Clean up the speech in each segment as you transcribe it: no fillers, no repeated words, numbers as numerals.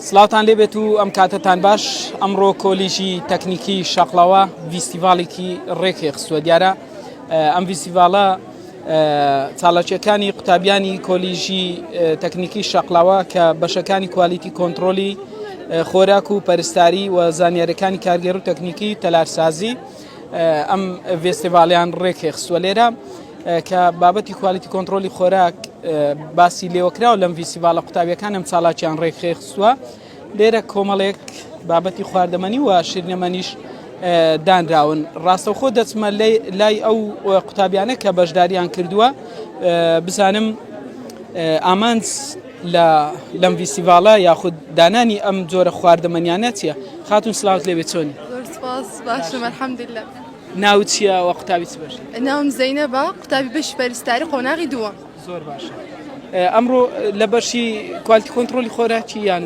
سلاوتان لێبێت و ئەم کاتتان باش ئەمڕۆ کۆلیژی تەکنیکی شەقڵەوە ڤیستیڤالێکی ڕێکێ خستووە دیارە ئەم ڤیستیڤالە چالاکیەکانی قوتابیانی کۆلیژی تەکنیکی شەقڵەوە کە بەشەکانی کوالیتی کۆنتترۆلی خۆراک و پەرستاری و زانیاریەکانی کارگەر و تەکنیکی تەلارسازی ئەم ڤێستیڤالیان ڕێکێ خستووە لێرە کە بابەتی کوالیتی کۆنتترۆلی خۆراک باسی لێوەکراوە لەم ڤیستیڤالە قوتابیەکان ئەم چالاکیان ڕێکخێ خستووە لێرە کۆمەڵێک بابەتی خواردەمەنی و شیرنەمەنیش دانراون ڕاستەوخۆ دەچمە لای ئەو قوتابیانە کە بەشداریان کردووە بزانم ئامانج لەم ڤیستیڤالە یاخود دانانی ئەم جۆرە خواردەمەنیانە چییە؟ خاتون سلااوت لێوێ چۆنی؟ سپاس باشم الحەمدلله. ناو چییە و قوتابی چ بەشی؟ ناوم زەینەبە قوتابی بەشی پەرستاری قۆناغی دووەم. زۆر باشە. ئەمڕۆ لە بەشی کوالیتی کۆنتترۆلی خۆراکی یان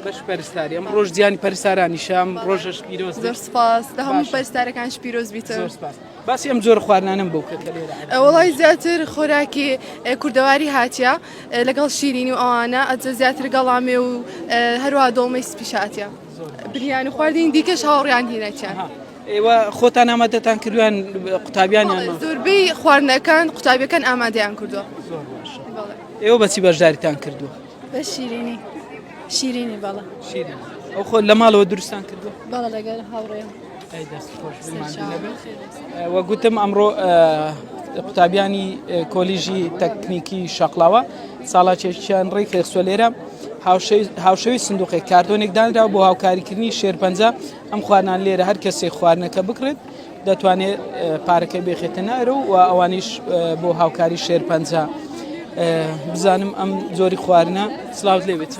بەش پەرستاری ئەم ڕۆژ زیانی پەرستارانیشە ئەم ڕۆژەش پیرۆز زۆر سپاس لە هەموو پەرستارەکانش پیرۆز بیتە. زۆر سپاس. باسی ئەم جۆرە خواردنانم بۆ کە لێرە وەڵای زیاتر خۆراکی کوردەواری هاتیە لەگەڵ شیرینی و ئەوانە ئەجە زیاتر گەڵامێ و هەروە دۆڵمەی سپیش هاتیە بریان و خواردنی دیکەش هاوڕیان هینەچیان. ئێوە خۆتان ئامادەتان کردویان قوتابیانیان؟ زۆربەی خواردنەکان قوتابیەکان ئامادەیان کردووە. ئێوە بەچی بەشداریتان کردووە؟ بە شیرینی بەڵە ئەو خۆ لە ماڵەوە دروستان کردووە؟ بەڵە لەگەر هاوڕێم. وە گوتم ئەمڕۆ قوتابیانی کۆلیژی تەکنیکی شەقڵاوە ساڵاکێکیان ڕێک خستووە لێرە هاوشەوی سندوقی کارتۆنێک دانرا بۆ هاوکاریکردنی شێرپەنجە ئەم خواردنان لێرە هەر کەسێک خواردنەکە بکرێت دەتوانێت پارەکەی بێخێتە نارە و ئەوانیش بۆ هاوکاری شێرپەنجە بزانم ئەم جۆری خواردنە سلااوت لێبێت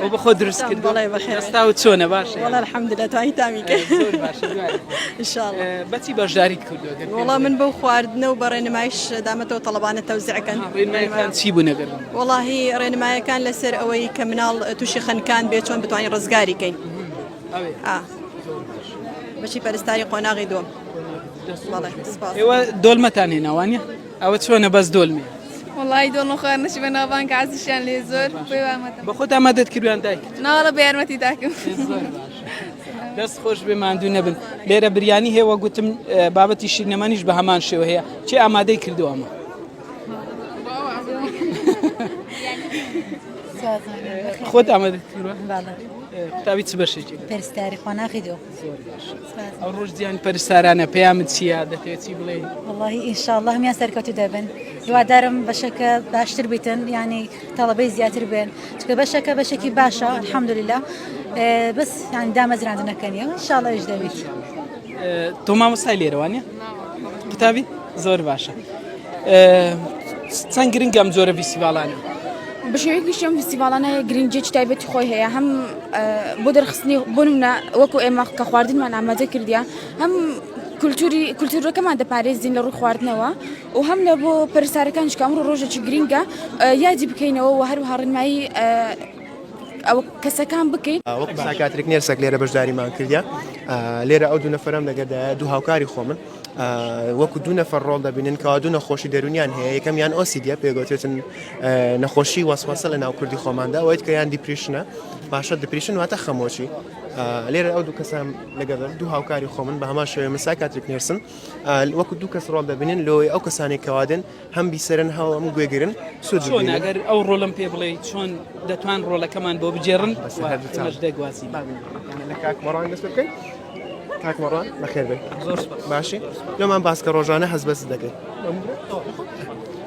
ئەو بەخۆ دروست کرد ئێستاوت چۆنە باشە؟ الحەمدلله توانی تامیکە بەچی بەشداریت کردووە؟ وەڵام من بەو خواردنە و بە ڕێنمایش دامەتەوە تەڵەبانە تەوزیعەکەن. ڕێنمایەکان چی بوو نەگەر؟ وەڵاهی ڕێنمایەکان لەسەر ئەوەی کە مناڵ تووشی خەنکان بێت چۆن بتوانین ڕزگاری کەین. بەشی پەرستاری قۆناغی دووەم. ئێوە دۆڵمەتان هێناوانە؟ ئەوە چۆنە بەس دۆڵمێ؟ وڵی دۆڵ خواردنەشی بە ناوبان کە عزیشیان لێ زۆر بە خۆت ئامادەت کردویان دایک؟ ناوەڵە بە یارمەتی داکەم. دەست خۆش بێ ماندوو نەبن لێرە بریانی هەیە گوتم بابەتی شیرنەمەنیش بە هەمان شێوە هەیە چێ ئامادەی کردووەمە؟ خۆت ئامادەت کردووە؟ قوتابی چ بەشێکی؟ پەرستاری قۆناغی دۆ. ئەو ڕۆژ زیانی پەرستارانە پەیامت چییە دەتەوێت چی بڵێ؟ وەڵاهی ئینشاءالله هەمیان سەرکەوتو دەبن هیوادارم بەشەکە باشتر بیتن ینی تەڵەبەی زیاتر بێن چکە بەشەکە بەشێکی باشە الحەمدولله بەس ینی دامەزراندنەکەنیە ئینشاءالله ئەوش دەبێت. تۆ مامۆستای لێرەوانە؟ قوتابی زۆر باشە. چەند گرنگە ئەم جۆرە ڤیستیڤالانە؟ بە شێوەیەکیش ئەم ڤیستیڤالانە گرنگجێکی تایبەتی خۆی هەیە هەم بۆ دەرخستنی بۆ نمونە وەکو ئێمە کە خواردنمان ئامادە کردیە هەم کولتورەکەمان دەپارێزین لە ڕووی خواردنەوە و هەم لە بۆ پەرستارەکانش کە ئەمڕۆ ڕۆژێکی گرنگە یادی بکەینەوە و هەروەها ڕێنمایی ئەو کەسەکان بکەین. وەکو ساکاترێک نێرسێک لێرە بەشداریمان کردیا لێرە ئەو دوو نەفەرم لەگەردایە دوو هاوکاری خۆمن وەکو دوو نەفەر ڕۆڵ دەبینن کە دوو نەخۆشی دەرونیان هەیە یەکەمیان ئۆسیدیە پێگوتێتن نەخۆشی وەسوەسە لە ناو کوردی خۆماندا ئەوەیت کە یان دیپریشنە باشە دیپریشن واتە خەمۆچی لێرە ئەو دوو کەسان لەگەڵ دوو هاوکاری خۆمن بە هەمان شێوەیە من ساکاترێک نێرسن وەکو دوو کەس ڕۆڵ دەبینن لەوەی ئەو کەسانی کەوادن هەم بیسەرن هەم گوێگرن چۆن ئەگەر ئەو ڕۆڵم پێ بڵێ چۆن دەتوان ڕۆڵەکەمان بۆ بجێڕن دەگوازی لە کاکمەڕان دەست بکەین کاکمەڕان بەخێر بێت باشی لەمان باسکە ڕۆژانە هەز بەس دەکەین.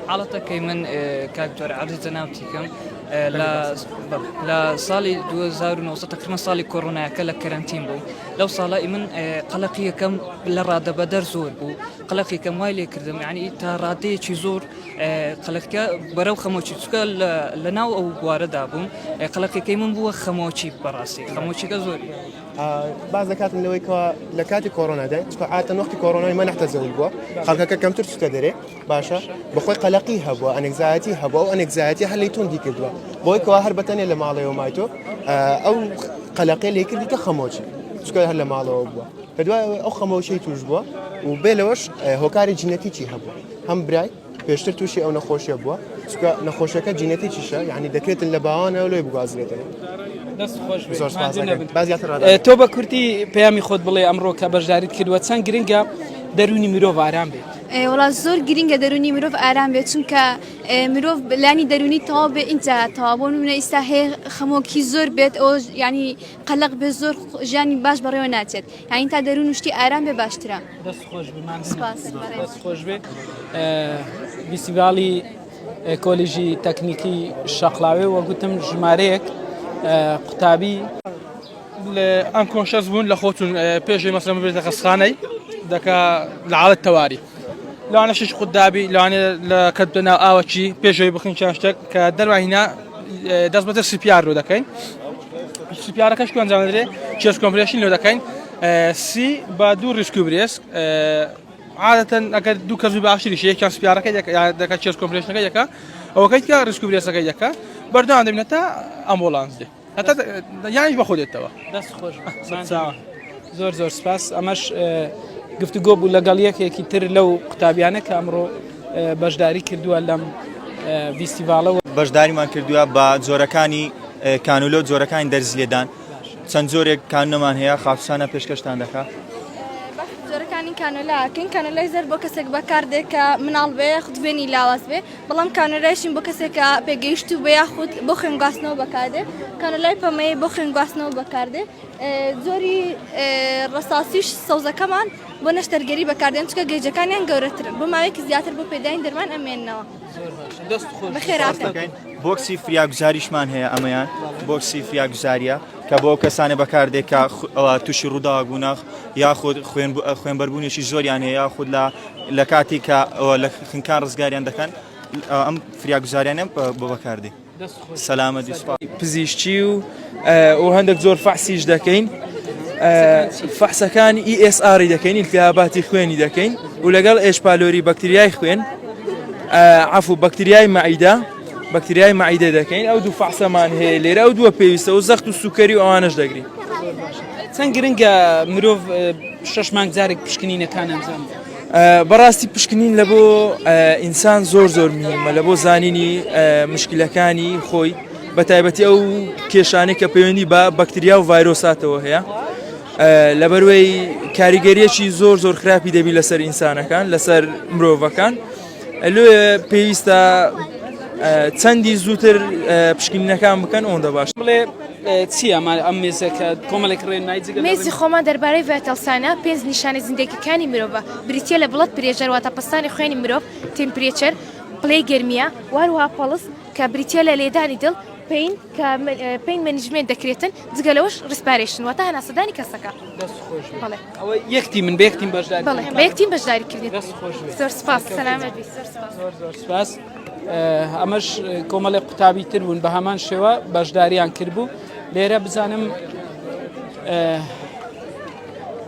حاڵەتەکەی من کاکتۆر عەزیزە ناوتیکەم لە ساڵی 2009 تقریبا ساڵی کۆڕۆنایەکە لە کەرانتین بوو لەو ساڵی من قەلەقی یەکەم لە ڕادەبەدەر زۆر بوو قەلەقی یەکەم وای لێ کردم یعنی تا ڕادەیەکی زۆر قەلەقەکە بەرەو خەمۆچی چکە لە ناو ئەو بوارەدا بووم قەلەقەکەی من بووە خەمۆچی بەڕاستی خەمۆچیکە زۆر باز دەکاتم لەوەی کەوا لە کاتی کۆڕۆنادا چکە عادەتەن وەختی کۆڕۆنای مە نەحتەزەوت بووە خەڵکەکە کەمتر چوتە دەرێ باشە بەخۆی قەلەقی هەبووە ئەنێکزایەتی هەبووە و ئەنێکزایەتی هەر لی توندی کردووە بۆی کەوا هەر بەتەنێ لە ماڵەوە مایتۆ ئەو قەلەقی لێ کردی کە خەمۆچی چکە هەر لە ماڵەوە بووە کە دوای ئەو خەمۆچی توش بووە و بێ لەوەش هۆکاری جینەتیکی هەبووە هەم برای پێشتر تووشی ئەو نەخۆشیە بووە چکە نەخۆشەکە جینەتێکیشە یعنی دەکرێت لە باوانە لۆی بگوازرێتەوە دەست خۆش بێ. زۆر سپاس ماندوو نەبن. بازیاتر ڕادە تۆ بە کورتی پەیامی خۆت بڵێ ئەمڕۆ کە بەشداریت کردووە چەند گرنگە دەرونی مرۆڤ ئارام بێت. وڵات زۆر گرینگە دەرونی مرۆڤ ئارام بێت چونکە مرۆڤ لانی دەرونی تەواو بێ ئینجا تەواو بۆ منە ئیستا هەیە خەمۆکی زۆر بێت ئەو ینی قەلق بێ زۆر ژیانی باش بەڕێوە ناچێت یانی تا دەرون وشتی ئارام بێ باشترە. دەست خۆش بێ. سپاس. دەست خۆش بێ. فیستیڤاڵی کۆلیژی تەکنیکی شەقلاوێ وەگوتم ژمارەیەک قوتابی ئەم کۆنشەس بوون لە خۆتون پێشەوەی مەسەڵەن ببێتە خەستخانەی دەکا لە حاڵەت تەواری لەوانە شش قوتابی لەوانێ لە کەوتە ناو ئاوەکی پێشەوەی بخین چند شتێک کە دەرەوە هینا دەست بەتر سپیار ڕوو دەکەین سپیارەکەش ئەنجام دەدرێت چێس کۆمپرێشن لێ دەکەین سی بە دوو ریسکو برێسک عادەتەن ئەگەر دوو کەس باشتریش یەکیان سپیارەکەی دەکات چێس کۆمپرێشنەکەی یەکە ئەوەکەیت کە ریسکو برێسەکەی یەکە بەردەوام دەبێتە ئەمبۆلانس دێ هەتا یانیش بە خۆدێتەوە. دەست خۆش زۆر زۆر سپاس. ئەمەش گفتوگۆ بوو لەگەڵ یەکێکی تر لەو قوتابیانە کە ئەمڕۆ بەشداری کردووە لەم فیستیڤاڵەوە. بەشداریمان کردووە بە جۆرەکانی کانولۆ جۆرەکانی دەرز لێدان چەند جۆرێک کانونەمان هەیە خاپسانە پێشکەشتان دەکات. جۆرەکانی کانۆلاکەین کانۆلای زەر بۆ کەسێک بەکاردێک کە مناڵ بێ خوتبێنی لاواز بێ بەڵام کانۆلایشین بۆ کەسێکە پێگەیشت و بە یاخود بۆ خوێنگواستنەوە بەکاردێ کانۆلای پەمەیە بۆ خوێنگواستنەوە بەکاردێ زۆری ڕەساسیش سەوزەکەمان بۆ نەشتەرگەری بەکاردێن چکە گەیجەکانیان گەورەترن بۆ ماوەیەکی زیاتر بۆ پێداین دەرمان ئەمێننەوە. بەخێراتەکەن. بۆکسی فریاگوزاریشمان هەیە ئەمەیان بۆکسی فریاگوزاریە کە بۆ کەسانە بەکاردێک کە تووشی ڕووداوە بوونەخ یاخود خوێنبەربوونێکی زۆریان هەیە یاخود لە کاتی کە لە خنکان ڕزگاریان دەکەن ئەم فریاگوزاریانە بۆ بەکاردێ. سەلامەتی سوپاس. پزیشکی و هەندێک زۆر فەحسیش دەکەین فەحسەکانی ESR دەکەین ئیلتیهاباتی خوێنی دەکەین و لەگەڵ ئێشپالۆری بەکتریای خوێن عفو بەکتریای مەعیدە بەکتریای مەعیدە دەکەین ئەو دوو فەحسەمان هەیە لێرە ئەو دووە پێویستە و زەخت و سوکەری و ئەوانەش دەگرین. چەند گرنگە مرۆڤ 6 مانگ جارێک پشکنینەکان ئەنجام بەڕاستی پشکنین لە بۆ ئینسان زۆر زۆر مهمە لە بۆ زانینی مشکلەکانی خۆی بە تایبەتی ئەو کێشانەی کە پەیوەندی بە بەکتریا و ڤایرۆساتەوە هەیە لەبەروەی کاریگەریەکی زۆر زۆر خراپی دەبی لەسەر ئینسانەکان لەسەر مرۆڤەکان لێ پێویستە چەندی زووتر پشکنینەکان بکەن ئەوەندە باش. بڵێ چیە ئەم مێزەکە کۆمەڵێک ڕێنمایی جگە مێزی خۆمان دەربارەی ڤایتەڵسانە پێنج نیشانە زیندگیەکانی مرۆڤە بریتیە لە بڵەت پرێژەر واتە پستانی خوێنی مرۆڤ تمپرێچەر پڵەی گەرمیە واروها پەڵس کە بریتیە لە لێدانی دڵ پین کە پین مەنیجمنت دەکرێتن جگە لەوەش ڕسپارێشن واتە هەناسەدانی کەسەکە. ئەوە یەکتی من بە یەکتیم بەشداری بەڵێ بە یەکتیم بەشداری کردین. زۆر سپاس. سەلامەت بی. زۆر سپاس. ئەمەش کۆمەڵی قوتابی تر بوون بە هەمان شێوە بەشداریان کردبوو لێرە بزانم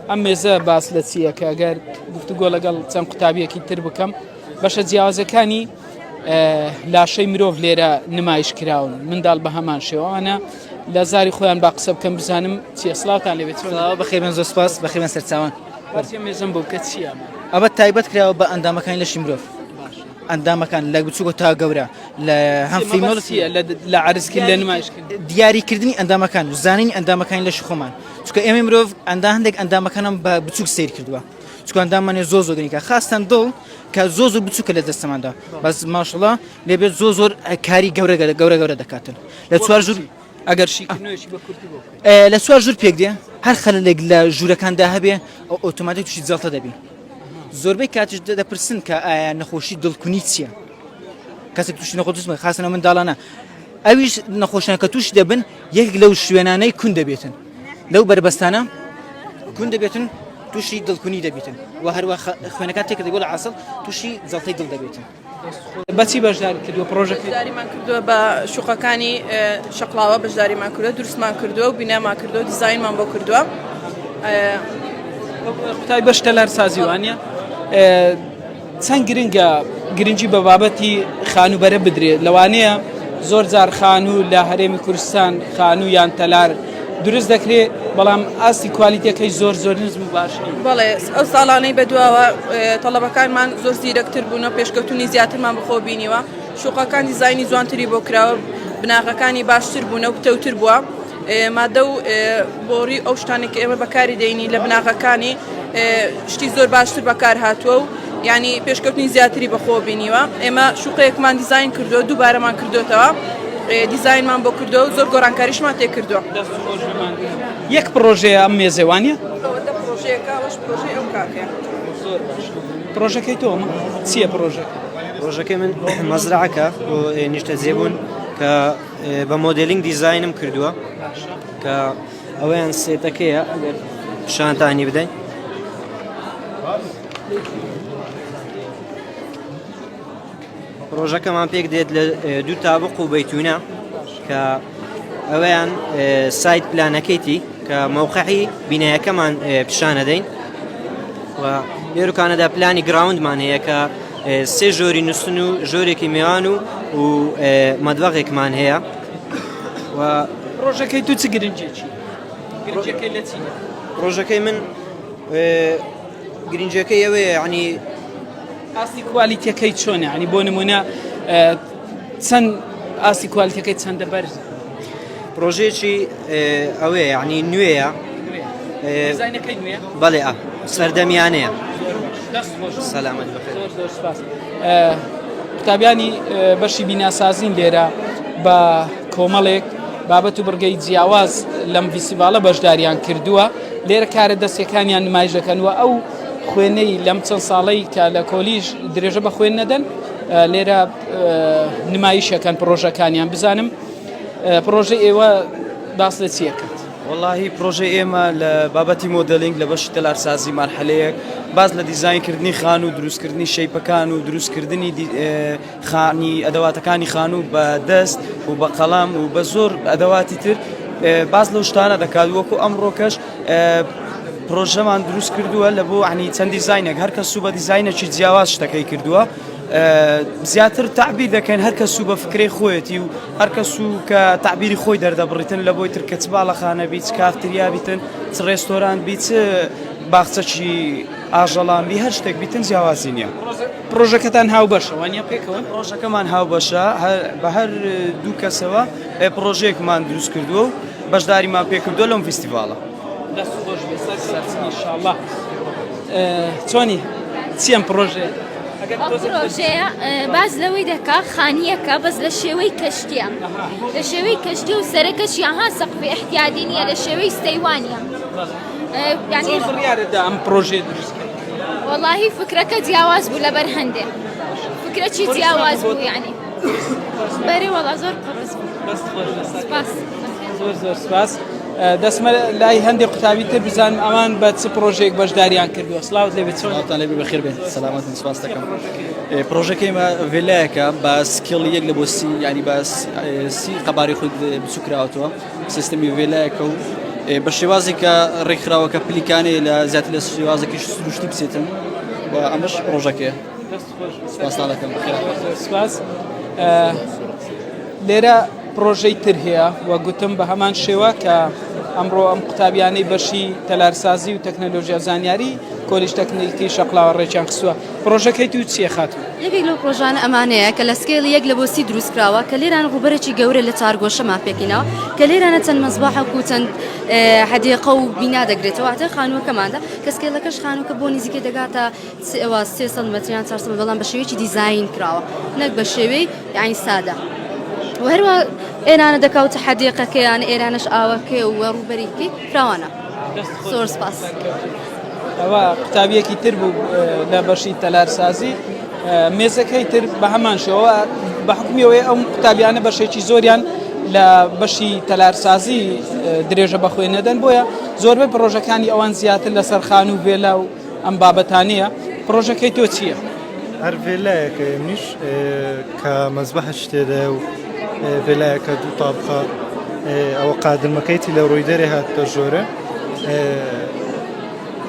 ئەم مێزە باس لە چییە کە ئەگەر گفتوگۆ لەگەڵ چەند قوتابیەکی تر بکەم بەشە جیاوازەکانی لاشەی مرۆڤ لێرە نمایش کراون منداڵ بە هەمان شێوانە لە زاری خۆیان با قسە بکەم بزانم چی ئەسڵاوتان لێبێت. بەخێربێن زۆر سپاس بەخێربێن سەرچاوان. مێزم بۆ کە چیە ئەوە تایبەت کراوە بە ئەندامەکانی لەشی مرۆڤ ئەندامەکان لە بچووکە تا گەورە لە هەم فیلمۆلسی لە عرزکرد لە نمایشکرد دیاریکردنی ئەندامەکان و زانینی ئەندامەکانی لەش خۆمان چونکە ئێمە مرۆڤ هەندێک ئەندامەکانم بە بچووک سیر کردووە چونکە ئەندامانێ زۆر زۆر گرنگە خاستان دڵ کە زۆر زۆر بچووکە لە دەستەماندا بەس ماشەڵڵا لێبێت زۆر زۆر کاری گەورە دەکاتن لە چوار ژوور ئەگەر شیکردنەوەیشی بە کورتی بۆ لە چوار ژوور پێک دێ هەر خەلەلێک لە ژوورەکاندا هەبێ ئەو ئۆتۆماتیک تووشی جەڵتە دەبین زۆربەی کاتیش دەپرسن کە ئایا نەخۆشی دڵکونی چییە کەسێک تووشی نەخۆشی خاستنە منداڵانە ئەویش نەخۆشیان کە تووشی دەبن یەک لەو شوێنانەی کون دەبێتن لەو بربەستانە کون دەبێتن تووشی دڵکونی دەبێتن و هەروە خوێنەکان تێک دەگۆ لە عاسڵ تووشی جەڵتەی دڵ دەبێتن. بەچی بەشداری کردووە پرۆژەکەی بەشداریمان کردووە بە شوقەکانی شەقلاوە بەشداریمان کردووە دروستمان کردووە و بینامان کردووە دیزاینمان بۆ کردووە قوتای بەشتە لەر سازیوانە چەند گرنگی بە بابەتی خانوبەرە بدرێت لەوانەیە زۆر جار خانوو لە هەرێمی کوردستان خانوو یان تەلار دروست دەکرێت بەڵام ئاستی کوالیتیەکەی زۆر نزم و باش بەڵێ ئەو ساڵانەی بەدواوە تەڵەبەکانمان زۆر زیرەکتر بوونە پێشکەوتنی زیاترمان بخۆ بینیوە شوقەکان دیزایانی جوانتری بۆ کراوە بناغەکانی باشتر بوونە و پتەوتر بووە مادە و بۆڕی ئەو شتانێکی ئێمە بەکاری دەینی لە بناغەکانی شتی زۆر باشتر بەکار هاتووە و ینی پێشکەوتنی زیاتری بەخۆ بینیوە ئێمە شوقەیەکمان دیزاین کردو دووبارەمان کردوتەوە دیزاینمان بۆ کردو و زۆر گۆڕانکاریشمان تێ کردووە یەک پرۆژەیە ئەم مێزێوانە پرۆژەکەی تۆمە چییە پرۆژەکەی من مەزرعەکە و نیشتە جێبوون کە بە مۆدلینگ دیزاینم کردووە کە ئەوەیان سێتەکەیە ئەگەر شانتانی بدەین پرۆژەکەمان پێک دێت لە دوو تابق و بەیتونە کە ئەوەیان سایت پلانەکەیتی کە مەوقعی بینایەکەمان پیشانەدەین و لێروکانەدا پلانی گراوندمان هەیە کە سێ ژۆری نووسن و ژۆرێکی میوان و مەدوەغێکمان هەیە و پرۆژەکەی تو چ گرنجێکی گرنجەکەی لە چی پرۆژەکەی من گرنجەکەی ئەوەیە یعنی ئاستی کوالیتیەکەی چۆنە ینی بۆ نمونە چەند ئاستی کوالیتەکەی چەندە بەرز پرۆژێکی ئەوەیە یعنی نوێیە دیزاینەکەی نوێیە بەڵێ سەردەمیانەیە سەلامەت بەخێر قوتابیانی بەشی بیناسازین لێرە بە کۆمەڵێک بابەت و بڕگەی جیاواز لەم فیستیڤالە بەشداریان کردووە لێرە کارە دەستیەکانیان نمایش دەکەنەوە ئەو خوێنەی لەم چەند ساڵەی کە لە کۆلیژ درێژە بە خوێن نەدەن لێرە نمایشەکەن پرۆژەکانیان بزانم پرۆژەی ئێوە باس لە چیەکەن واللهی پرۆژەی ئێمە لە بابەتی مۆدلینگ لە بەشی تەلارسازی مارحەلەیەک باز لە دیزاینکردنی خان و دروستکردنی شەیپەکان و دروستکردنی خانی ئەدەواتەکانی خان و بە دەست و بە قەڵام و بە زۆر ئەدەواتی تر باز لەو شتانە دەکات وەکو ئەمڕۆکەش پرۆژەمان دروست کردووە لە بۆ عنی چەند دیزاینێک هەر کەس و بە دیزاینێکی جیاواز شتەکەی کردووە زیاتر تعبیر دەکەن هەر کەس و بە فکرەی خۆیەتی و هەر کەس و کە تعبیری خۆی دەردەبڕیتن لە بۆی تر کە چ باڵەخانە بیت کافتریا بیتن چ ڕێستۆران بیت باخچەکی ئاژەڵان بی هەر شتێک بیتن جیاوازی نییە پرۆژەکەتان هاو بەشە وانە پێکەوە پرۆژەکەمان هاو بەشە بە هەر دوو کەسەوە پرۆژەیەکمان دروست کردووە و بەشداریمان پێکردووە لەم فیستیڤالە ئینشاءالله چۆنی چیەم پرۆژێ پرۆژەیە باز لەوەی دەکا خانیەکە بەس لە شێوەی کەشتیە لە شێوەی کەشتی و سەرەکەشی ئاها سەقفی احتیادی نیە لە شێوەی سەیوانیە بڕیارەدا ئەم پرۆژێ دروست وەڵاهی فکرەکە جیاواز بوو لەبەر هەندێک فکرەکی جیاواز بوو یعنی بەرێ وەڵا زۆر قڕز بوو سپاس زۆر زۆر سپاس دەسمە لای هەندێک قوتابی تر بزانم ئەمان بە چ پرۆژێک بەشداریان کردووە سڵاوت لێبێت چۆنتان لێبێ بەخێر بێت سەلامەتن سپاس دەکەم پرۆژەکەی ڤێلایەکە بە سکیڵ یەک لە بۆ سی ینی بە سی قەباری خۆی بچوو کراوەتەوە سیستەمی ڤێلایەکە و بە شێوازی کە ڕێکخراوەکە پلیکانەیە لە زیاتر لە شێوازێکی سروشتی بچێتن و ئەمەش پرۆژەکەیە سپاسان دەکەم بەخێر سپاس لێرە پرۆژەی تر هەیە وە گوتم بە هەمان شێوە کە ئەمڕۆ ئەم قوتابیانەی بەشی تەلارسازی و تەکنەلۆژیا زانیاری کۆلیژ تەکنیکی شەقڵاوە ڕێکیان خستووە پرۆژەکەی تو چیە خاتوو یەکێک لەو پرۆژانە ئەمانەیە کە لە سکێڵی یەک لە بۆ سی دروستکراوە کە لێران ڕوبەرێکی گەورە لە چارگۆشەمان پێکینەوە کە لێرانە چەند مەزباحەک و چەند حەدیقە و بینا دەگرێتەوە هاتە خانووەکەماندا کە سکێڵەکەش خانووکە بۆ نزیکە دەگاتە 300 مەتریان 400 بەڵام بە شێوەیەکی دیزاین کراوە نەک بە شێوەی یعنی سادە و هەروە ئێرانە دەکەوتە حەدیقەکەیان ئێرانش ئاوەکەی و ڕوبەریکی فراوانە زۆر سپاس ئەوە قوتابیەکی تر بوو لە بەشی تەلارسازی مێزەکەی تر بە هەمان شێوە بە حکمیەوەی ئەو قوتابیانە بەشێکی زۆریان لە بەشی تەلارسازی درێژە بە خوێن نەدەن بۆیە زۆربەی پرۆژەکانی ئەوان زیاتر لەسەر خان و ڤێلا و ئەم بابەتانەیە پرۆژەکەی تۆ چییە؟ هەر ڤێلایەکە منیش کە مەزبەحش تێدا و ڤێلایەکە دوو تابخە ئەوە قادمەکەیتی لە ڕووی دەرێ هاتە ژۆرە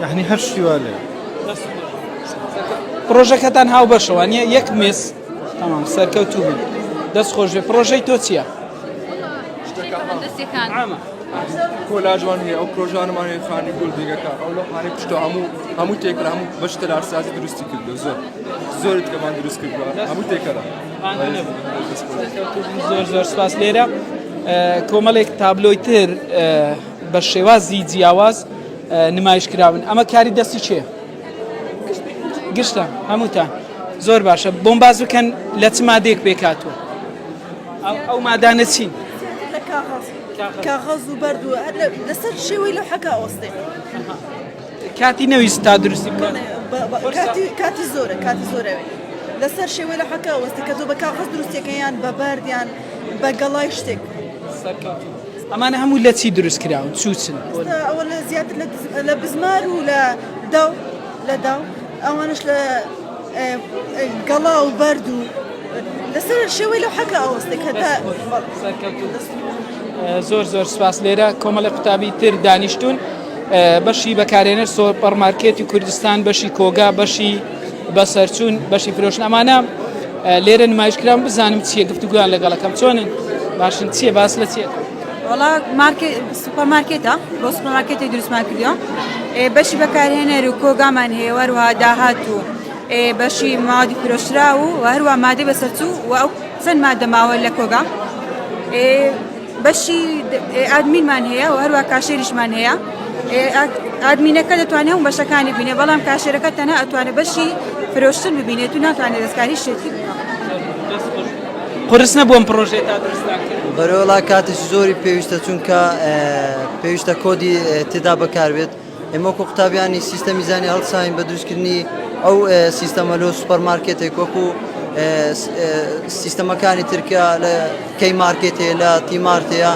یعنی هەر شتیوا لێ پرۆژەکەتان هاو بەشەوە نیە یەک مێز تەمام سەرکەوتوو بوو دەست خۆش بێ پرۆژەی تۆ چییە؟ کۆلاژمان هەیە ئەو پرۆژانمان هەیە خانی گولدینگەکە ئەو لەوحانەی پشتۆ هەموو تێکرا هەموو بەش تەلارسازی دروستی کردو زۆر کەمان دروست کردووە هەموو تێکەرە زۆر سپاس لێرە کۆمەڵێک تابلۆی تر بە شێوازی جیاواز نمایش کراون ئەمە کاری دەستی چێ؟ گشتە هەمووتان زۆر باشە بۆم باز بکەن لە چ مادێک پێکاتوە ئەو مادانە چین؟ کاغەز و بەرد و لەسەر شێوەی لەو حەکا ئۆستێ کاتی نەویست تا دروستی بکەن کاتی زۆرەوێ لەسەر شێوەی لە حەکا ئەوەستێ کە بە کاغەز دروستەکەیان بە بەردیان بە گەڵای شتێک ئەمانە هەموو لە چی دروست کراون چوچن ئەوە لە زیاتر لە بزمار و لە داو ئەوانش لە گەڵا و بەرد و لەسەر شێوەی لەو حەکا ئەوەستێک زۆر سپاس لێرە کۆمەڵی قوتابی تر دانیشتون بەشی بەکارێنەر سۆپەرمارکێتی کوردستان بەشی کۆگا بەشی بەسەرچوون بەشی فرۆشن ئەمانە لێرە نمایشکران بزانم چییە گفتوگویان لەگەڵەکەم چۆنن باشن چییە باس لە چیە وڵا سوپەرمارکێتە بۆ سوپەرمارکێتی دروستمان کردیەوە بەشی بەکارهێنەر و کۆگامان هەیە وەروها داهات و بەشی مادی فرۆشرا و هەروە مادەی بەسەرچوو و ئەو چەند مادە ماوە لە کۆگا بەشی ئادمینمان هەیە و هەروە کاشێریشمان هەیە ئادمینەکە دەتوانێت هەموو بەشەکانی بینێ بەڵام کاشێرەکە تەنها ئەتوانێت بەشی فرۆشتن ببینێت و ناتوانێت دەستکاری شتێکی قرس نەبووم پرۆژێ تا دروستان کرد بەرەوەڵا کاتێکی زۆری پێویستە چونکە پێویستە کۆدی تێدا بەکاربێت ئێمە وەکو قوتابیانی سیستەمی زانی هەڵساین بە دروستکردنی ئەو سیستەمە لۆ سوپەرمارکێتێک وەکو سیستەمەکانی ترکە لە کەی مارکێتێ لە تیمارتەیە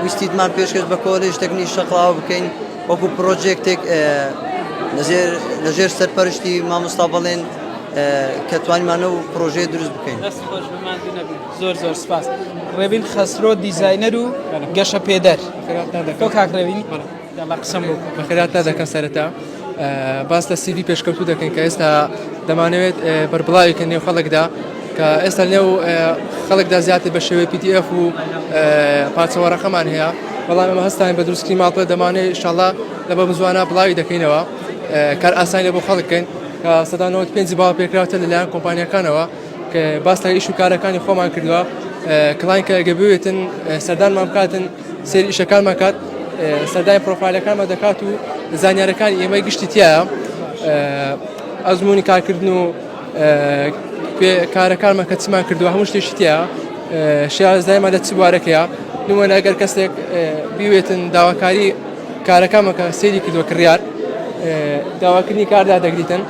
ویستیدمان پێشکەش بە کۆلێژ تەکنیک شەقڵاوە بکەین وەکو پرۆژێکتێک لەژێر سەرپەرشتی مامۆستا بەڵێن کە توانیمانە و پرۆژێ دروست بکەین زۆر سپاس ڕێبین خەسرۆ دیزاینەر و گەشە پێدەر تۆ کاک ڕێبینی قسەم بۆ بەخێرات دەکەن سەرەتا باس لە سیڤی پێشکەوتو دەکەین کە ئێستا دەمانەوێت بەربڵاویکە نێو خەڵکدا کە ئێستا نێو خەڵکدا زیاتر بە شێوەی PDF و پاچەوەڕەکەمان هەیە بەڵام ئێمە هەستاین بە دروستکردنی ماڵپێ دەمانێت ئینشاڵڵا لە بە بزوانە بڵاوی دەکەینەوە کار ئاسانی لە بۆ خەڵکەین کە سەدا 95 باوە پێکراوتە لەلایەن کۆمپانیەکانەوە کە باس لە ئیش و کارەکانی خۆمان کردووە کڵاین کە ئەگە بوێتن سەردانمان بکاتن سێری ئیشەکانمان کات سەردای پرۆفایلەکانمان دەکات و زانیارەکانی ئێمەی گشتی تایە ئەزمموی کارکردن و کارەکانمان کە چمان کردووە هەموو شتێکی تایە شێزایمان لە چ بوارەکەیە نمونە ئەگەر کەسێک بیوێتن داواکاری کارەکانمان کە سێری کردووە کڕیار داواکردنی کاردا دەگریتن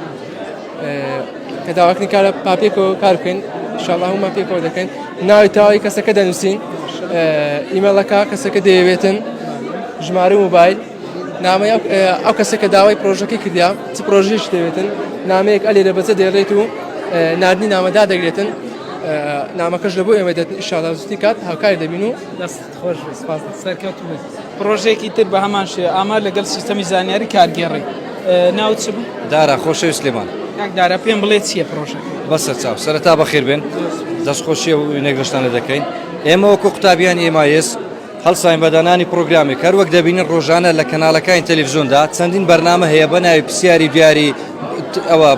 کە داواکردنی کارە پاپێکەوە کار بکەین ئینشاڵڵا هەمومان پێکەوە دەکەین ناوی تاوای کەسەکە دەنووسین ئیمێڵەکە کەسەکە دەیەوێتن ژمارە موبایل نامەی ئەو کەسێکە داوای پرۆژەکەی کردیا چ پرۆژێش دەوێتن نامەیەک ئەلێ لە بەجە دەێڕێت و نردنی نامەدا دەگرێتن نامەکەش لە بۆ ئێمە دێتن ئینشاڵڵا زووتی کات هاوکاری دەبین و دەست خۆش سەرکەوتو پرۆژێکی تر بە هەمان شێ ئامار لەگەڵ سیستەمی زانیاری کارگێڕی ناوت چ بوو؟ دارا خۆشەویست سلێمان دارا پێم بڵێ چییە پرۆژەکە؟ بەسەر چاو سەرەتا بەخێر بێن دەستخۆشیە و نێگرشتانە دەکەین ئێمە وەکو قوتابیان ئێمایس هەڵساین بەدانانی پرۆگرامی کار وەک دەبینن ڕۆژانە لە کەناڵەکانی تەلەڤیزیۆندا چەندین بەرنامە هەیە بە ناوی پرسیاری دیاری ئەوە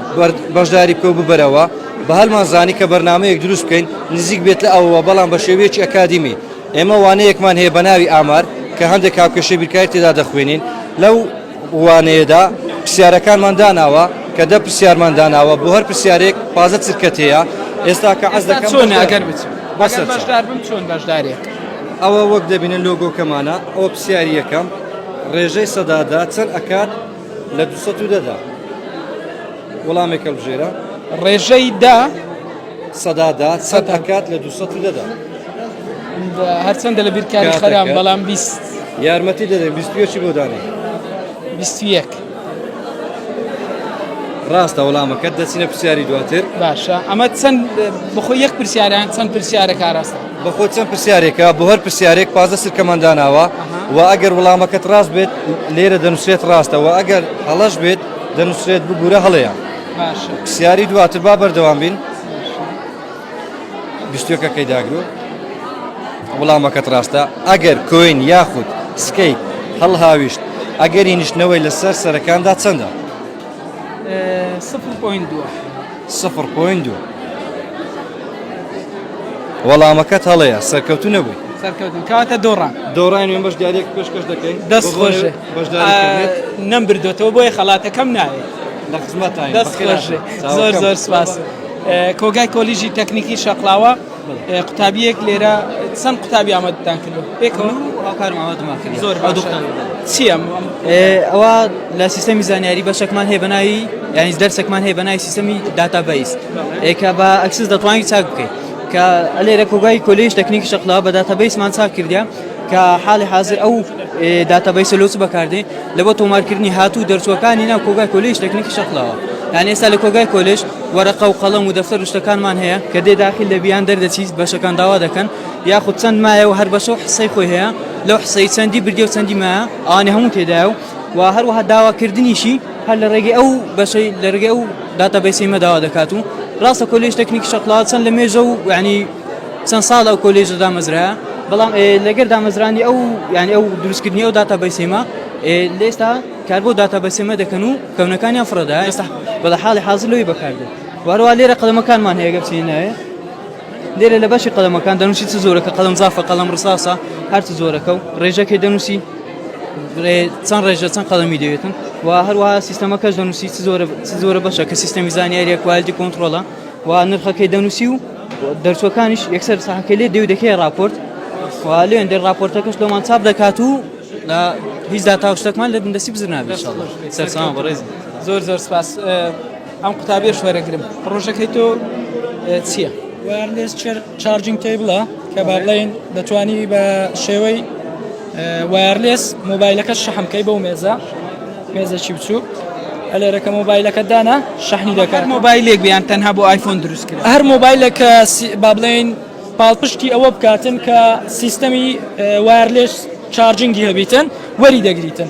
بەشداری بکە و ببەرەوە بە هەڵمان زانی کە بەرنامەیەک دروست بکەین نزیک بێت لە ئەوەوە بەڵام بە شێوەیەکی ئەکادیمی ئێمە وانەیەکمان هەیە بە ناوی ئامار کە هەندێک کاکەشەی بیرکاری تێدا دەخوێنین لەو وانەیەدا پرسیارەکانمان داناوە کە دە پرسیارمان داناوە بۆ هەر پرسیارێک پازە چرکەتەیە ئێستا کە حەز دەکەم چۆن ئەگەر بەشدار بم چۆن بەشدارێک ئەوە وەک دەبینن لۆگۆکەمانە ئەوە پرسیاری یەکەم ڕێژەی سەدادا چەند ئەکات لە 200دا وەڵامێکە بژێرە ڕێژەی دا سەدادا چەند ئەکات لە 200دا هەرچەندە لە بیرکاری خەرام بەڵام 20 یارمەتی دەدەین 21 بۆ دانێ 21 ڕاستە وەڵامەکەت دەچینە پرسیاری دواتر باشە ئەمە چەند بخۆ یەک پرسیاریان چەند پرسیارێکە ڕاستە بەخۆ چەند پرسیارێکە بۆ هەر پرسیارێک پازە سرکەمەنداناوە و ئەگەر وەڵامەکەت ڕاست بێت لێرە دەنووسێت ڕاستە و ئەگەر هەڵەش بێت دەنووسێت بگورە هەڵەیە پرسیاری دواتر با بەردەوام بین 21 داگرۆ وەڵامەکەت ڕاستە ئەگەر کۆین یاخود سکەیپ هەڵ هاویشت ئەگەری نیشتنەوەی لەسەر سەرەکاندا چەندە؟ 0.2 وەڵامەکەت هەڵەیە سەرکەوتو نەبووی سەرکەوتن کاتە دۆڕان دۆڕانی وێن بەش دیارێک پێشکەش دەکەین دەست خۆشە نەمبردۆتەوە بۆیە خەڵاتەکەم ناوێت لە خزمەتان دەست خۆشە زۆر زۆر سپاس کۆگای کۆلیژی تەکنیکی شەقلاوە قوتابیەک لێرە چەند قوتابی ئامادەتان کردو پێکەوە هاوکارم ئامادەمان کرد زۆر چییە ئەوە لە سیستەمی زانیاری بەشێکمان هەیە بەناوی یعنی دەرسێکمان هەیە بەناوی سیستەمی داتابیس کە بە ئەکسس دەتوانیت چاک بکەیت کە لێرە کۆگای کۆلیژ تەکنیکی شەقلاوە بە داتابیسمان چاک کردیا کە حاڵی حاضر ئەو داتابیسە لۆچ بەکاردێن لە بۆ تۆمارکردنی هاتوو دەرچوەکانی ناو کۆگای کۆلیژ تەکنیکی شەقلاوە یعنی ئێستا لە کۆگای کۆلیژ وەرەقە و قەڵەم و دەفتەر و شتەکانمان هەیە کە دێ داخل لە بیان دەردەچیت بەشەکان داوا دەکەن یاخود چەند مایە و هەر بەشە و حسەی خۆی هەیە لەو حسەی چەندی بردێ و چەندی مایە ئەوانە هەموو تێدایە و هەروەها داواکردنیشی هەر لە ڕێگەی ئەو بەشەی لە ڕێگەی ئەو داتابیسەی مە داوا دەکات و ڕاستە کۆلیژ تەکنیکی شەقلاوە چەند لە مێژە و یعنی چەند ساڵ ئەو کۆلیژە دامەزرایە بەڵام لەگەر دامەزرانی ئەو یعنی ئەو دروستکردنی ئەو داتابیسەیمە لێستا کار بۆ داتابیسەمە دەکەن و کەونەکانیان فڕەدا ئێستا بەڵە حاڵی حاضر لەوەی بەکاردێت وەروە لێرە قەڵەمەکانمان هەیە گەبچینایە لێرە لە بەشی قەڵەمەکان دەنووسی چ زۆرەکە قەڵەم زافە قەڵەم ڕساسە هەر چ زۆرەکە و ڕێژەکەی دەنووسی چەند ڕێژە چەند قەڵەمی دەوێتن و هەروەها سیستەمەکەش دەنووسی چ زۆرە بەشە کە سیستەمی زانیاریە کوالیتی کۆنتڕۆڵە و نرخەکەی دەنووسی و دەرچوەکانیش یەکسەر ساحەکەی لێ دێو دەکەی راپۆرت و لێن دەر راپۆرتەکەش لەمان چاپ دەکات و لە هیچ داتا شتێکمان لە دەستی بزر نابێت سەرسام بەڕێز زۆر زۆر سپاس ئەم قوتابیە شوێرەگرم پرۆژەکەی تۆ چییە؟ وایرلس چارجینگ تیبڵە کە با بڵێن دەتوانی بە شێوەی وایرلس مۆبایلەکە شەحمکەی بەو مێزەکی بچوو لێرەکە مۆبایلەکە دانا شەحنی دەکات مۆبایلێک بیان تەنها بۆ ئایفۆن دروست کرد هەر مۆبایلەکە با بڵێن پاڵپشتی ئەوە بکاتن کە سیستەمی وایرلس چارجینگی هەبیتن وەری دەگریتن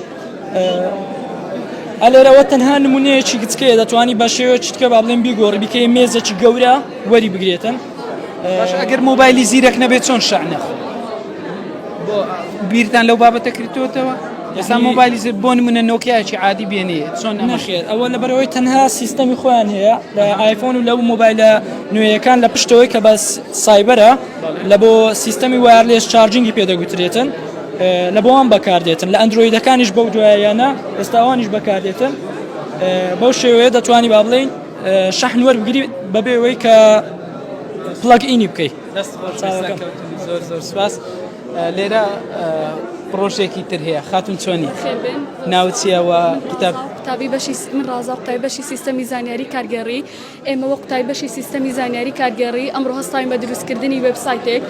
ئەلێرەوە تەنها نمونەیەکی کچکەیە دەتوانی بە شێوەیەکی تکە با بڵێن بیگۆڕی بکەی مێزێکی گەورە وەری بگرێتن ئەگەر مۆبایلی زیرەک نەبێت چۆن شەحنە بیرتان لەو بابەتە کردوتەوە ئێستا مۆبایلی زیر بۆ نمونە نۆکیایکی عادی بێنێت چۆن نەخێر ئەوە لەبەرەوەی تەنها سیستەمی خۆیان هەیە لە ئایفۆن و لەو مۆبایلە نوێیەکان لە پشتەوەی کە بە سایبەرە لە بۆ سیستەمی وایرلس چارجینگی پێدەگوترێتن لە بۆوان بەکاردێتن لە ئەندرویدەکانیش بەو دوایانە ئێستاوانیش بەکاردێتن بەو شێوەیە دەتوانی با بڵێن شەحن وەربگری بەبێەوەی کە پڵەگ ئینی بکەیت زۆر زۆر سپاس لێرە پرۆژێکی تر هەیە خاتون چۆنی ناوچیەوە قوتابی بەشی من ڕازە قوتابی بەشی سیستەمی زانیاری کارگەڕی ئێمەوە قوتابی بەشی سیستەمی زانیاری کارگەڕی ئەمڕۆ هەستاین بە دروستکردنی وێبسایتێک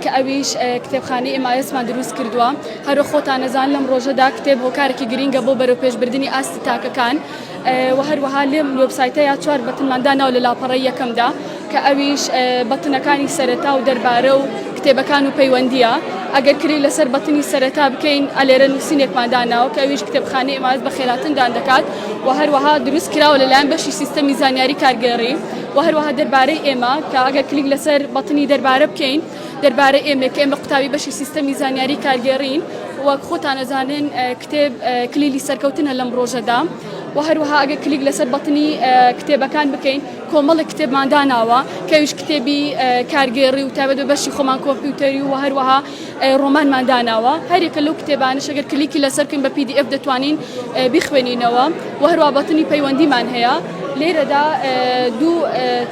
کە ئەویش کتێبخانەی ئێمایسمان دروست کردووە هەرو خۆتان نەزان لەم ڕۆژەدا کتێب هۆکارێکی گرینگە بۆ بەرەو پێشبردننی ئاستی تاکەکان و هەروەها لێم وێبسایتە یا چوار بەتنماندا ناو لە لاپەڕی یەکەمدا کە ئەویش بەتنەکانی سەرەتا و دەربارە و کتێبەکان و پەیوەندیە ئەگەر کری لەسەر بەتنی سەرەتا بکەین ئەلێرە نووسینێکمانداناوە کە ئەویش کتێبخانەی ئێماس بە خێراتندان دەکات و هەروەها دروست کراوە لەلایەن بەشی سیستەمی زانیاری کارگەڕی و هەروەها دەربارەی ئێمە کە ئەگەر کلیک لەسەر بەتنی دەربارە بکەین دەربارەی ئێمە کە ئێمە قوتابی بەشی سیستەمی زانیاری کارگەڕین وەک خۆتان ئەزانن کتێب کلیلی سەرکەوتنە لەم ڕۆژەدا و هەروەها ئەگەر کلیک لەسەر بەتنی کتێبەکان بکەین کۆمەڵی کتێبمانداناوە کەویش کتێبی کارگێڕی و تایبەت بە بەشی خۆمان کۆمپیوتەری و هەروەها ڕۆمانمانداناوە هەرێکە لەو کتێبانش ئەگەر کلیکی لەسەرکەین بە PDF دەتوانین بیخوێنینەوە و هەروەها بەتنی پەیوەندیمان هەیە لێرەدا دوو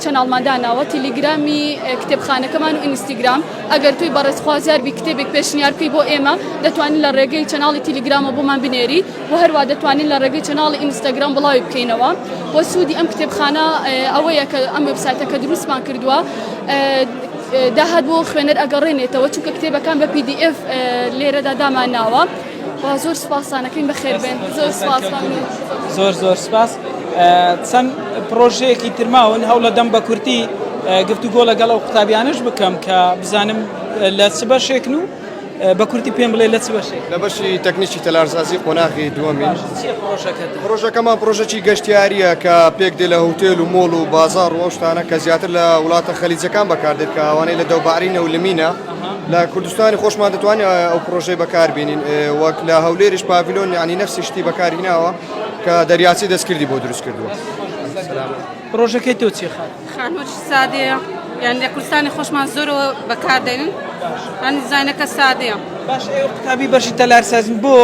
چەناڵمانداناوە تیلیگرامی کتێبخانەکەمان و ئینستاگرام ئەگەر توی بەڕێزخوازیار بی کتێبێک پێشنیار بکەی بۆ ئێمە دەتوانین لە ڕێگەی چەناڵی تیلیگرامە بۆمان بنێری و هەروە دەتوانین لە ڕێگەی چەناڵی ئینستاگرام بڵاوی بکەینەوە بۆ سوودی ئەم کتێبخانە ئەوەیە کە ئەم وێبسایتەکە دروستمان کردووە داهات بۆ خوێنەر ئەگەڕێنێتەوە چونکە کتێبەکان بە PDF لێرەدا دامان ناوە زۆر سپاسانەکەین بەخێر بێن زۆر سپاسان زۆر زۆر سپاس چەند پرۆژەیەکی ترماون هەوڵە دەم بە کورتی گفتوگۆ لەگەڵ ئەو قوتابیانش بکەم کە بزانم لە چ بەشێکن و بە کوردی پێم بڵێ لە چ بەشێک لە بەشی تەکنیکی تەلارسازی قۆناغی دووەمین پرۆژەکەمان پرۆژەکی گەشتیاریە کە پێک دێ لە هوتێل و مۆڵ و بازار و ئەو شتانە کە زیاتر لە وڵاتە خەلیجەکان بەکاردێت کە ئەوانەی لە دەوبارینە و لەمینە لە کوردستانی خۆشمان دەتوانین ئەو پرۆژەی بەکاربێنین وەک لە هەولێریش پاڤیلۆن ینی نەفسی شتی بەکارهێناوە کە دەریاچی دەستکردی بۆ دروست کردووە پرۆژەکەی تۆ چی خانووەکی سادەیە یان لە کوردستانی خۆشمان زۆرەوە بەکاردێنن هەن دیزاینەکە سادەیە باش ئێوە قوتابی بەشی تەلارسازی بۆ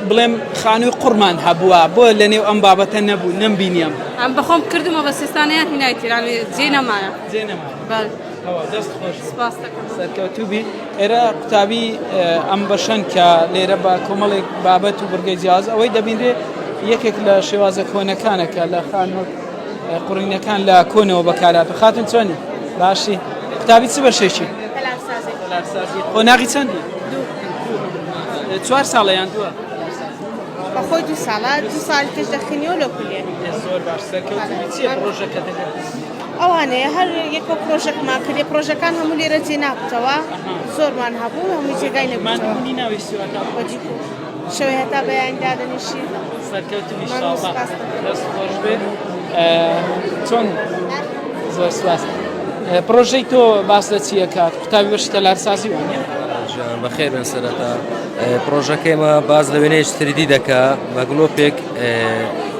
بڵێم خانووی قورمان هەبووە بۆ لە نێو ئەم بابەتە نەبوو نەمبینیم ئەم بەخۆم کردمەوە بە سێستانەیان هینایتیرانی جێ نەمایە دەست خۆش سەرکەوتوبی ئێرە قوتابی ئەم بەشەن کە لێرە بە کۆمەڵێک بابەت و بڕگەی جیاز ئەوەی دەبینرێ یەکێک لە شێوازە کۆنەکانەکە لە خانوو قڕینەکان لە کۆنەوە بەکارات خاتون چۆنی باشی قوتابی چ بەشێکی قۆناغی چەندی 4 ساڵەیان دووە بەخۆی 2 ساڵە 2 ساڵی پێش دەخینیەوە لە کولێ زۆر باش سەرکەوتوبی چییە پرۆژەکە دەگەن ئەوانەیە هەر یەکۆ پرۆژەکمان کردێ پرۆژەکان هەموو لێرە جێ نابتەوە زۆرمان هەبوو هەموو جێگای نەبووی ناویستیوەکە شەوەی هەتا بەیانی دادەنیشی سەرکەوتوبی دەست خۆش بێت چۆن زۆر سواس پرۆژەی تۆ باس لە چیە کات قوتابی بەشی تەلارسازی وانە بەخێر بن سەرەتا پرۆژەکەیمە باز لە وێنەیەکی تریدی دەکا بە گلۆپێک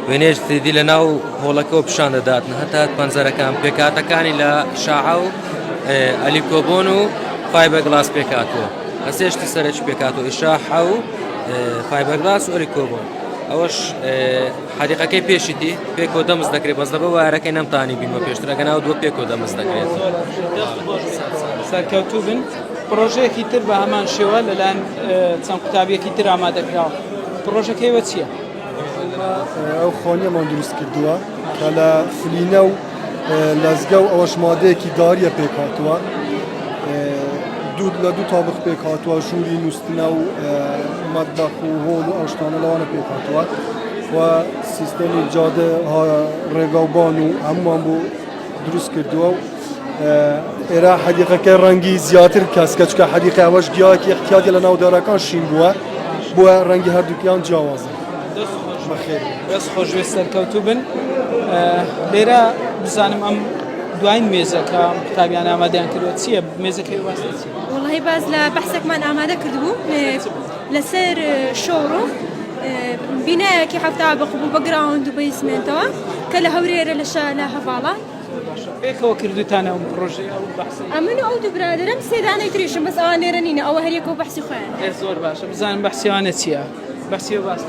وێنەیەکی تریدی لە ناو هۆڵەکەەوە پیشان دەداتن هەتا پەنجەرەکان پێکاتەکانی لە شاعە و ئەلیکۆبۆن و فایبەرگلاس پێکاتەوە هەسێشتی سەرەکی پێکاتەوە ئیشاحە و فایبەرگلاس و ئەلیکۆبۆن ئەوەش حەریقەکەی پێشیتی پێکۆ دەمز دەکرێت بەس لەبە وایرەکەی نەمتانی بینمە پێشتر ئەگەناو دووە پێکۆ دەمز دەکرێت سەرکەوتوو بن پرۆژەیەکی تر بە هەمان شێوە لەلایەن چەند قوتابیەکی تر ئامادەکراوە پرۆژەکەی وە چییە؟ ئەو خۆنیەمان دروست کردووە کە لە فلینە و لەزگە و ئەوەش مادەیەکی داریە پێکاتوە لە دوو تابق پێکاتوە ژووری نووسنە و مەدبەخ و هۆڵ و ئەو شتانە لەوانە پێکاتوە و سیستەمی جادە ڕێگاوبان و هەمووان بۆ دروست کردووە و ئێرە حەدیقەکەی ڕەنگی زیاتر کەسکە چکە حەدیقە ئەوەش گیاکی احتیاجی لە ناو دارەکان شین بووە بووە ڕەنگی هەردووکیان جیاوازە دەست خۆش وێ سەرکەوتوو بن لێرە بزانم ئەم دوایین مێزەکە قوتابیان ئامادەیان کردووە چییە مێزەکەی واسە چی؟ وڵی باز لە بەحسێکمان ئامادە کردبوو لەسەر شۆڕۆ بینایەکی هەفتا بەخبوو بە گراوند و بەیسمێنتەوە کە لە هەورێرە لە هەڤاڵە پێکەوە کردوتانە ئەم پرۆژەی ئەو بەحسی ئەمن ئەو دوو برادرم سێدانەی تریشم بەس ئەوان لێرە نینە ئەوە هەریەکەوە بەحسی خۆیان زۆر باشە بزانم بەحسیوانە چییە؟ بەحسی باس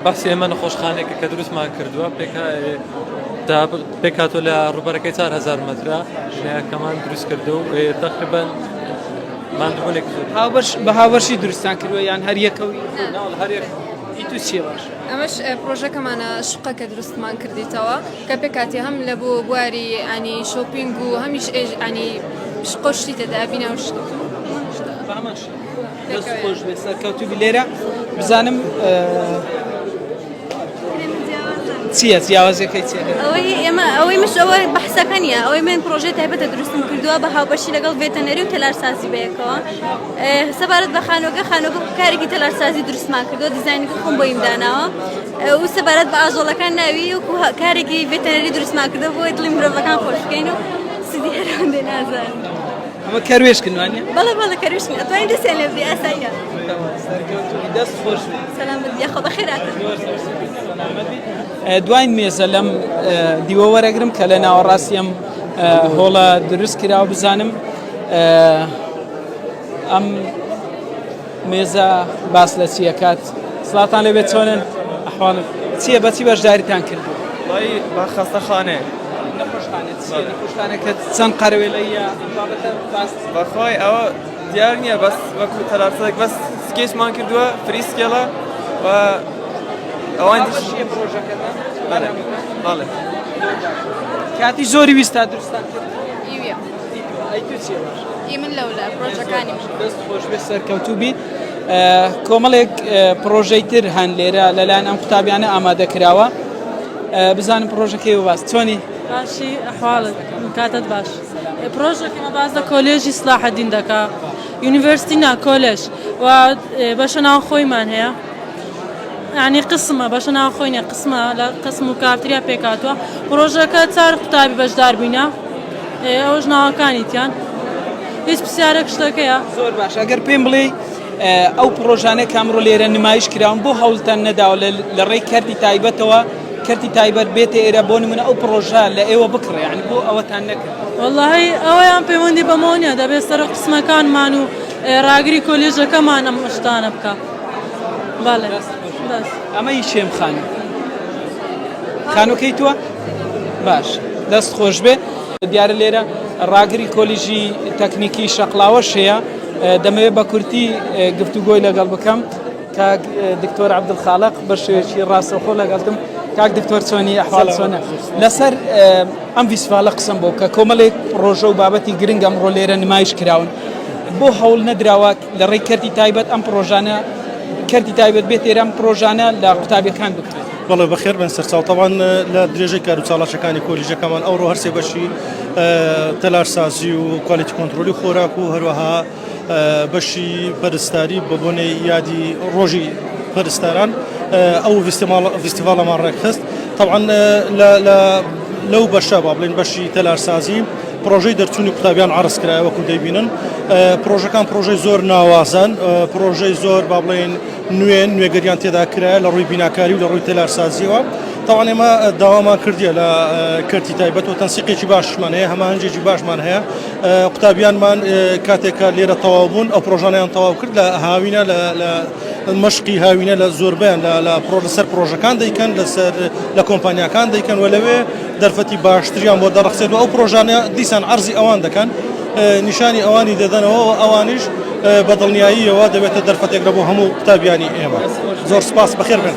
بەحسی ئێمە نەخۆشخانێکە کە دروستمان کردووە پێکاتۆ لە ڕوبەرەکەی 4000 مەترە ژنەکەمان دروست کردو و تقریبا ماندوونێک بە هاوبەشی دروستان کردووە یان هەر یەکەوەی ئیتو چیە باش؟ ئەمەش پرۆژەکەمانە شقەکە دروستمان کردیتەوە کە پێکاتی هەم لە بۆ بواری ئەنی شۆپینگ و هەمیش ئەنی شقۆشتی تێدا بیناو دەست خۆش بێ سەرکەوتوبی لێرە بزانم چییە جیاوازەکەی چێ ئەوەی مش ئەوە بەحسەکە نیە ئەوەی من پرۆژەی تایبەتە دروستم کردووە بە هاوبەشی لەگەڵ ڤێتەنەری و تەلارسازی بەیەکەوە سەبارەت بە خانووەکە کارێکی تەلارسازی دروستمان کردووە دیزاینەکە خۆم بۆ ئیمداناوە و سەبارەت بە ئاژۆڵەکان ناوی و کارێکی ڤێتەنەری دروستمان کردووە بۆی دڵی مرۆڤەکان خۆش بکەین و سیدی هەرەوەندێ نازانم ئەمە کەروێشکردوانە؟ بەڵێ کەروێشکن ئەتوانین دەستیان لێ بدەی ئاساییە دەست خۆش سەلامەت یاخۆ بەخێراتە دوایین مێزە لەم دیوە وەرەگرم کە لە ناوەڕاستی ئەم هۆڵە دروست کراوە بزانم ئەم مێزە باس لە چیە کات سڵاتان لەبێت چۆنن ئەحواڵن چییە بەچی بەشداریتان کردو؟ بە خەستەخانێ نەخۆشخانەکە چەند قەرەوێلەیە بەخۆی ئەوە دیار نییە بەس وەکو تەلارسەک بەس سکێچمان کردووە فریسکێڵە و ئەوان بەڵێ کاتی زۆری ویستا دروستان کرد من لەولە پرۆژەکانی دەست خۆش بێ سەرکەوتوبی کۆمەڵێک پرۆژەی تر هەن لێرە لەلایەن ئەم قوتابیانە ئامادە کراوە بزانم پرۆژەکەی باس چۆنی باشی ئەحواڵت کاتت باش پرۆژەکەمە باز لە کۆلێژی سلاحەدین دەکا یونیڤرسیتی نا کۆلێژ و بەشە ناو خۆیمان هەیە یعنی قسمە بەشە ناو خۆینە قسمە لە قسم و کافتریا پێکاتوە پرۆژەکە چار قوتابی بەشدار بووینە ئەوش ناوەکانیتیان هیچ پرسیارێک شتەکەیە زۆر باش ئەگەر پێم بڵێ ئەو پرۆژانە کامڕۆ لێرە نمایش کراون بۆ هەوڵتان نەداوە لە ڕێی کەرتی تایبەتەوە کەرتی تایبەت بێتە ئێرە بۆ نمونە ئەو پرۆژە لە ئێوە بکڕێ یعنی بۆ ئەوەتان نەکرد واللهی ئەوەیان پەیوەندی بەمەوە نییە دەبێت سەر قسمەکانمان و ڕاگری کۆلێژەکەمان ئەم شتانە بکە بەڵێ ئەمە هیچ شێم خانە خانووکەی تووە باش دەست خۆش بێ دیارە لێرە ڕاگری کۆلیژی تەکنیکی شەقلاوەش هەیە دەمەوێت بە کورتی گفتوگۆی لەگەڵ بکەم کاک دکتۆر عەبدولخالق بە شێوەیەکی ڕاستەوخۆ لەگەڵتم کاک دکتۆر چۆنی ئەحواڵ چۆنە لەسەر ئەم ڤیسڤالە قسم بۆ کە کۆمەڵێک ڕۆژە و بابەتی گرنگ ئەمڕۆ لێرە نمایش کراون بۆ هەوڵ نەدراوە لە ڕێی کەرتی تایبەت ئەم پرۆژانە کەرتی تایبەت بێت ئێرە ئەم پرۆژانە لە قوتابیەکان بکرێت بەڵێ بەخێر بن سەرچاو تەوان لە درێژەی کار و چاڵاشەکانی کۆلیژەکەمان ئەوڕۆ هەرسێ بەشی تەلارسازی و کوالیتی کۆنتڕۆلی خۆراک و هەروەها بەشی پەرستاری بە بۆنەی یادی ڕۆژی پەرستاران ئەو فیستیڤاڵەمان ڕێکخست طبعا لەو بەشە با بڵێن بەشی تەلارسازی پرۆژەی دەرچوونی قوتابیان عرض کرایە وەکو دەیبینن پرۆژەکان پرۆژەی زۆر ناوازن پرۆژەی زۆر با بڵێن نوێگەریان تێدا کرایە لە ڕووی بیناکاری و لە ڕووی تەلارسازیەوە طبعا ئێمە داوامان کردیە لە کەرتی تایبەت و تەنسیقێکی باشمان هەیە هەمان هەنجێکی باشمان هەیە قوتابیانمان کاتێکە لێرە تەواو بوون ئەو پرۆژانیان تەواو کرد لە هاوینە لە مەشقی هاوینە لە زۆربیان لەسەر پرۆژەکان دەیکەن لە کۆمپانیاکان دەیکەن و لەوێ دەرفەتی باشتریان بۆ دەڕەخسێت و ئەو پرۆژانە دیسان عەرزی ئەوان دەکەن نیشانی ئەوانی دەدەنەوە و ئەوانیش بەدڵنیاییەوە دەبێتە دەرفەتێک لە بۆ هەموو قوتابیانی ئێمە زۆر سپاس بەخێر بن.